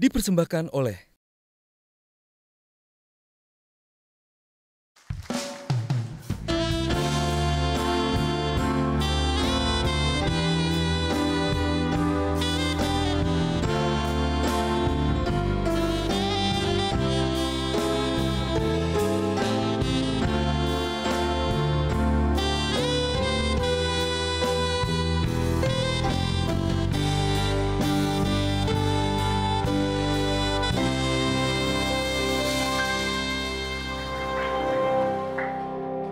dipersembahkan oleh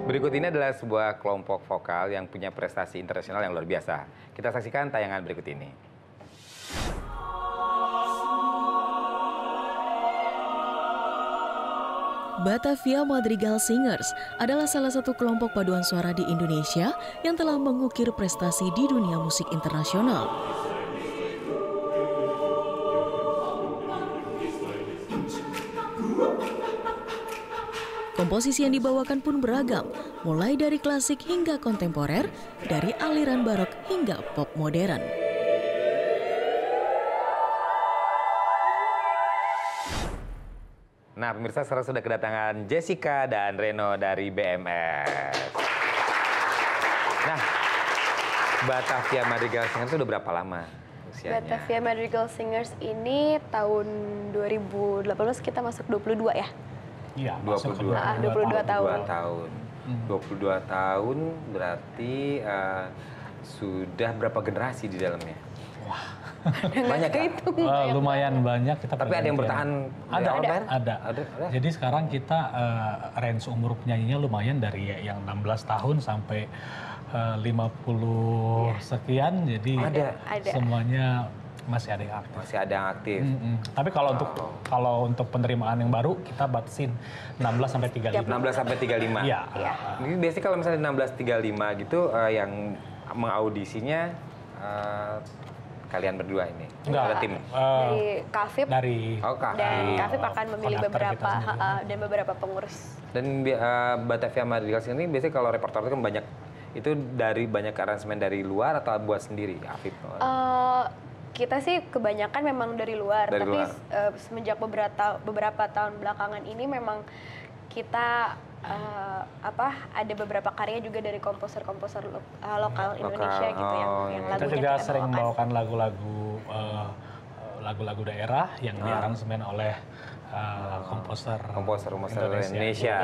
Berikut ini adalah sebuah kelompok vokal yang punya prestasi internasional yang luar biasa. Kita saksikan tayangan berikut ini. Batavia Madrigal Singers adalah salah satu kelompok paduan suara di Indonesia yang telah mengukir prestasi di dunia musik internasional. Komposisi yang dibawakan pun beragam, mulai dari klasik hingga kontemporer, dari aliran barok hingga pop modern. Nah, pemirsa sekarang sudah kedatangan Jessica dan Reno dari BMS. Nah, Batavia Madrigal Singers itu udah berapa lama usianya? Batavia Madrigal Singers ini tahun 2018 kita masuk 22 ya? Iya, 22 tahun. 22 tahun berarti sudah berapa generasi di dalamnya? Wah, banyak ya? lumayan banyak. Kita tapi ada yang bertahan? Ada. Jadi sekarang kita range umur penyanyinya lumayan dari yang 16 tahun sampai 50 sekian. Jadi ada. Semuanya masih ada yang aktif. Masih ada yang aktif. Tapi kalau untuk penerimaan yang baru kita batasin 16 sampai 35. 16 sampai 35. Iya. Ini biasanya kalau misalnya 16-35 gitu yang mengaudisinya kalian berdua ini. Enggak, tim. Dari Kafib. Dan Kafib akan memilih beberapa pengurus. Dan Batavia Madrigal ini biasanya kalau repertoire itu kan banyak. Itu dari banyak aransemen dari luar atau buat sendiri, Afif? Kita sih kebanyakan memang dari luar, semenjak beberapa tahun belakangan ini memang kita ada beberapa karya juga dari komposer-komposer lokal Indonesia gitu yang lagunya kita juga sering membawakan lagu-lagu daerah yang diaransemen oleh komposer Indonesia.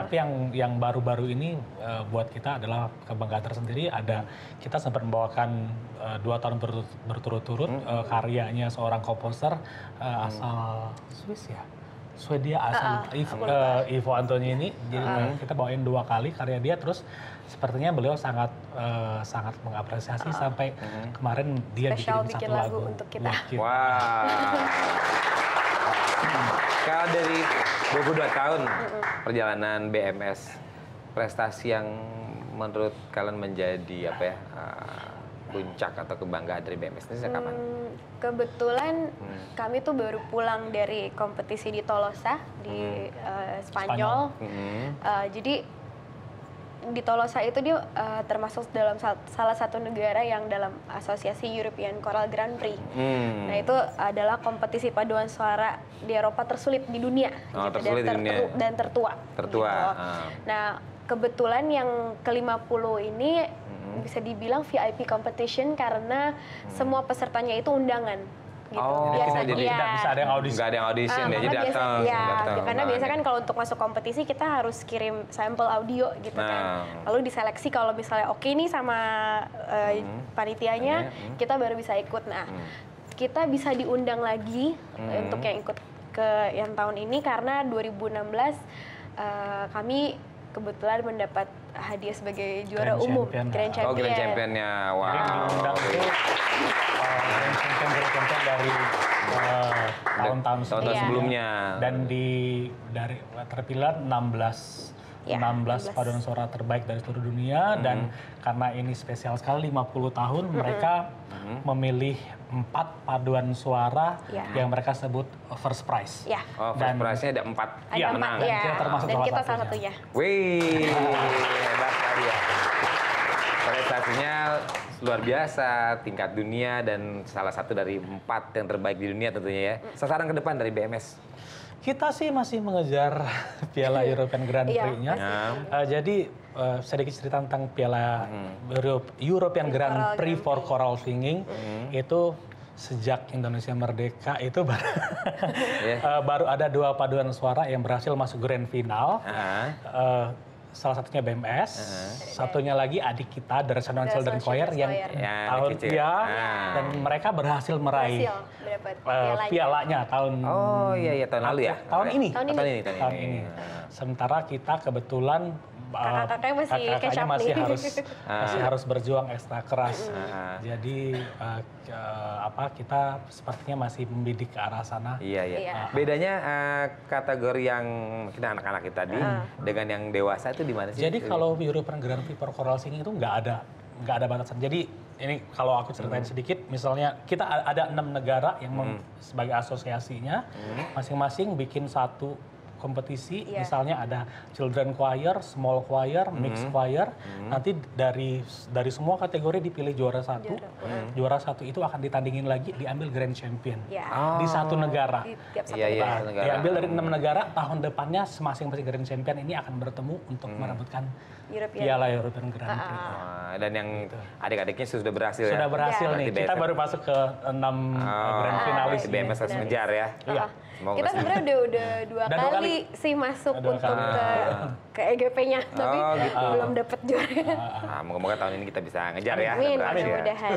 Tapi yang baru-baru ini buat kita adalah kebanggaan tersendiri. Kita sempat membawakan 2 tahun berturut-turut karyanya seorang komposer asal Swiss ya, Swedia asal Ivo Antonioni. Jadi kita bawain 2 kali karya dia, terus sepertinya beliau sangat mengapresiasi sampai kemarin dia bikin 1 lagu untuk kita. Wow. Kalau dari 22 tahun perjalanan BMS, prestasi yang menurut kalian menjadi puncak atau kebanggaan dari BMS ini sejak kapan? Kebetulan kami tuh baru pulang dari kompetisi di Tolosa di Spanyol. Jadi di Tolosa itu dia termasuk dalam salah satu negara yang dalam asosiasi European Choral Grand Prix. Nah itu adalah kompetisi paduan suara di Eropa tersulit di dunia, dan tertua. Gitu. Nah kebetulan yang ke-50 ini bisa dibilang VIP competition karena semua pesertanya itu undangan. Gitu. Jadi tidak bisa ada yang audisi. Nggak ada yang audition, jadi datang. Karena biasanya kan kalau untuk masuk kompetisi kita harus kirim sampel audio gitu kan. Lalu diseleksi kalau misalnya oke nih sama panitianya, kita baru bisa ikut. Nah, kita bisa diundang lagi untuk yang ikut ke yang tahun ini karena 2016 kami kebetulan mendapat hadiah sebagai juara umum Grand Champion. Grand Championnya, wow. Diundang itu Grand Champion dari tahun-tahun sebelumnya. Dan terpilih 16 paduan suara terbaik dari seluruh dunia. Dan karena ini spesial sekali 50 tahun, mereka memilih 4 paduan suara yang mereka sebut first prize. First prize-nya ada 4 yang menang. Dan kita salah satunya. Wih, hebat sekali ya. Prestasinya luar biasa, tingkat dunia dan salah satu dari 4 yang terbaik di dunia tentunya ya. Sasaran ke depan dari BMS? Kita sih masih mengejar Piala European Grand Iya, Prix-nya. pasti. Jadi sedikit cerita tentang Piala European Grand Prix for Choral Singing itu sejak Indonesia merdeka itu baru ada 2 paduan suara yang berhasil masuk grand final. Salah satunya BMS, satunya lagi adik kita The National Children Choir yang tahun dan mereka berhasil meraih pialanya tahun tahun lalu ya? Tahun ini. Tahun ini. Sementara kita kebetulan kakak-kakaknya masih harus berjuang ekstra keras. Jadi kita sepertinya masih membidik ke arah sana. Iya. Bedanya kategori yang kita anak-anak kita tadi dengan yang dewasa itu di mana sih? Jadi kalau European Grand Prix for Choral Singing itu nggak ada batasan. Jadi ini kalau aku ceritain sedikit, misalnya kita ada 6 negara yang sebagai asosiasinya, masing-masing bikin satu kompetisi, misalnya ada children choir, small choir, mixed choir. Nanti dari semua kategori dipilih juara satu. Juara satu itu akan ditandingin lagi, diambil grand champion di satu negara. Diambil dari 6 negara. Tahun depannya masing-masing grand champion ini akan bertemu untuk merebutkan Piala European Grand Prix. Dan yang adik-adiknya sudah berhasil Sudah berhasil nih. Kita baru masuk ke 6 grand finalis. BMS harus ngejar ya. Iya. Kita sebenarnya udah 2 kali sih masuk untuk ke EGP-nya, tapi belum dapat juara. Moga-moga tahun ini kita bisa ngejar ya. Amin, mudah-mudahan.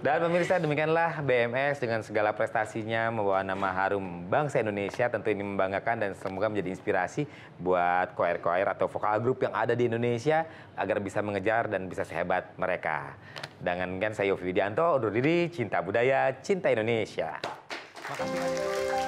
Dan pemirsa, demikianlah BMS dengan segala prestasinya membawa nama harum bangsa Indonesia. Tentu ini membanggakan dan semoga menjadi inspirasi buat choir-choir atau vokal grup yang ada di Indonesia agar bisa mengejar dan bisa sehebat mereka. Dengan kan saya Yofi Widianto, undur diri, cinta budaya, cinta Indonesia. Makasih.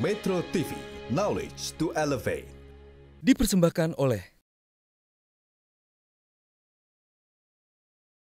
Metro TV, knowledge to elevate. Dipersembahkan oleh